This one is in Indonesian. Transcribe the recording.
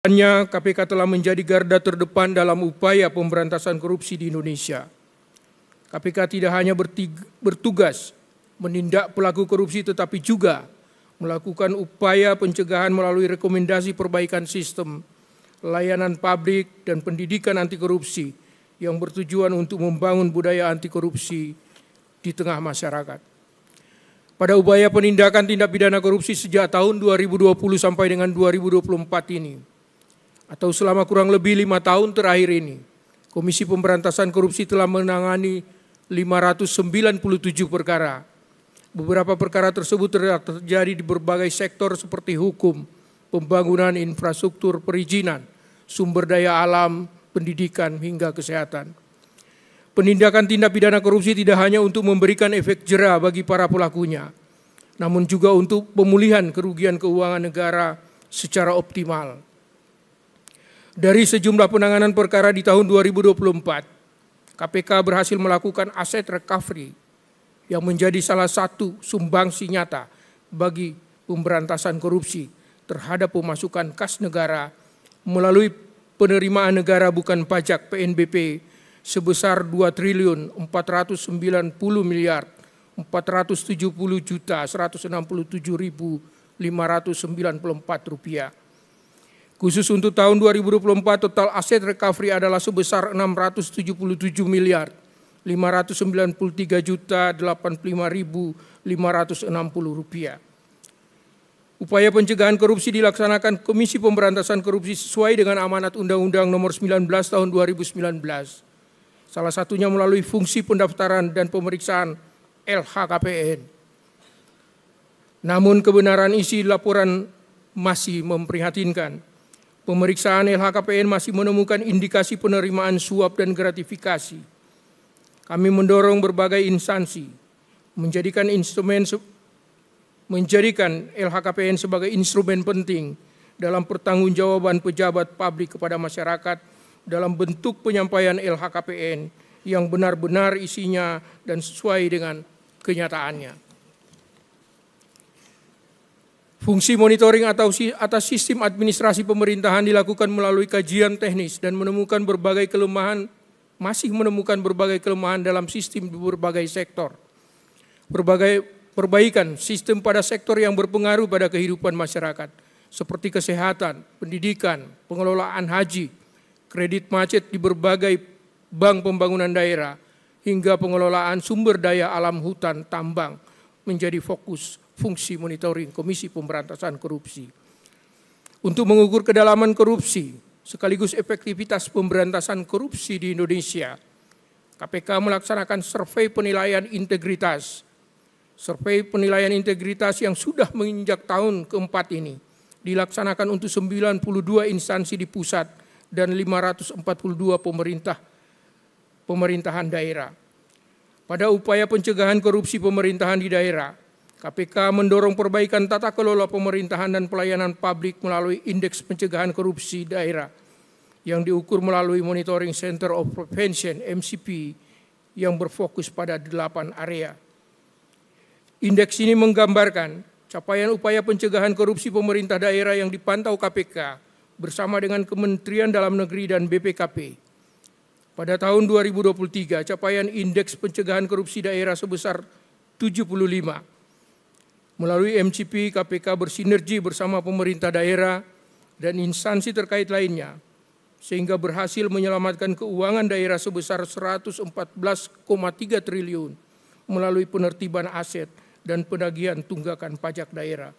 KPK telah menjadi garda terdepan dalam upaya pemberantasan korupsi di Indonesia. KPK tidak hanya bertugas menindak pelaku korupsi tetapi juga melakukan upaya pencegahan melalui rekomendasi perbaikan sistem, layanan publik dan pendidikan anti korupsi yang bertujuan untuk membangun budaya anti korupsi di tengah masyarakat. Pada upaya penindakan tindak pidana korupsi sejak tahun 2020 sampai dengan 2024 ini, atau selama kurang lebih 5 tahun terakhir ini, Komisi Pemberantasan Korupsi telah menangani 597 perkara. Beberapa perkara tersebut terjadi di berbagai sektor seperti hukum, pembangunan infrastruktur perizinan, sumber daya alam, pendidikan, hingga kesehatan. Penindakan tindak pidana korupsi tidak hanya untuk memberikan efek jera bagi para pelakunya, namun juga untuk pemulihan kerugian keuangan negara secara optimal. Dari sejumlah penanganan perkara di tahun 2024, KPK berhasil melakukan aset recovery yang menjadi salah satu sumbangsi nyata bagi pemberantasan korupsi terhadap pemasukan kas negara melalui penerimaan negara bukan pajak PNBP sebesar 2.490.167.594 rupiah. Khusus untuk tahun 2024, total aset recovery adalah sebesar 677.593.085.560 rupiah. Upaya pencegahan korupsi dilaksanakan Komisi Pemberantasan Korupsi sesuai dengan amanat Undang-Undang Nomor 19 Tahun 2019. Salah satunya melalui fungsi pendaftaran dan pemeriksaan LHKPN. Namun kebenaran isi laporan masih memprihatinkan. Pemeriksaan LHKPN masih menemukan indikasi penerimaan suap dan gratifikasi. Kami mendorong berbagai instansi menjadikan LHKPN sebagai instrumen penting dalam pertanggungjawaban pejabat publik kepada masyarakat dalam bentuk penyampaian LHKPN yang benar-benar isinya dan sesuai dengan kenyataannya. Fungsi monitoring atas sistem administrasi pemerintahan dilakukan melalui kajian teknis dan masih menemukan berbagai kelemahan dalam sistem di berbagai sektor. Berbagai perbaikan sistem pada sektor yang berpengaruh pada kehidupan masyarakat, seperti kesehatan, pendidikan, pengelolaan haji, kredit macet di berbagai bank pembangunan daerah, hingga pengelolaan sumber daya alam hutan tambang menjadi fokus fungsi monitoring Komisi Pemberantasan Korupsi. Untuk mengukur kedalaman korupsi sekaligus efektivitas pemberantasan korupsi di Indonesia, KPK melaksanakan survei penilaian integritas. Survei penilaian integritas yang sudah menginjak tahun keempat ini dilaksanakan untuk 92 instansi di pusat dan 542 pemerintahan daerah. Pada upaya pencegahan korupsi pemerintahan di daerah, KPK mendorong perbaikan tata kelola pemerintahan dan pelayanan publik melalui Indeks Pencegahan Korupsi Daerah yang diukur melalui Monitoring Center of Prevention (MCP) yang berfokus pada 8 area. Indeks ini menggambarkan capaian upaya pencegahan korupsi pemerintah daerah yang dipantau KPK bersama dengan Kementerian Dalam Negeri dan BPKP. Pada tahun 2023, capaian Indeks Pencegahan Korupsi Daerah sebesar 75. Melalui MCP, KPK bersinergi bersama pemerintah daerah dan instansi terkait lainnya, sehingga berhasil menyelamatkan keuangan daerah sebesar 114,3 triliun melalui penertiban aset dan penagihan tunggakan pajak daerah.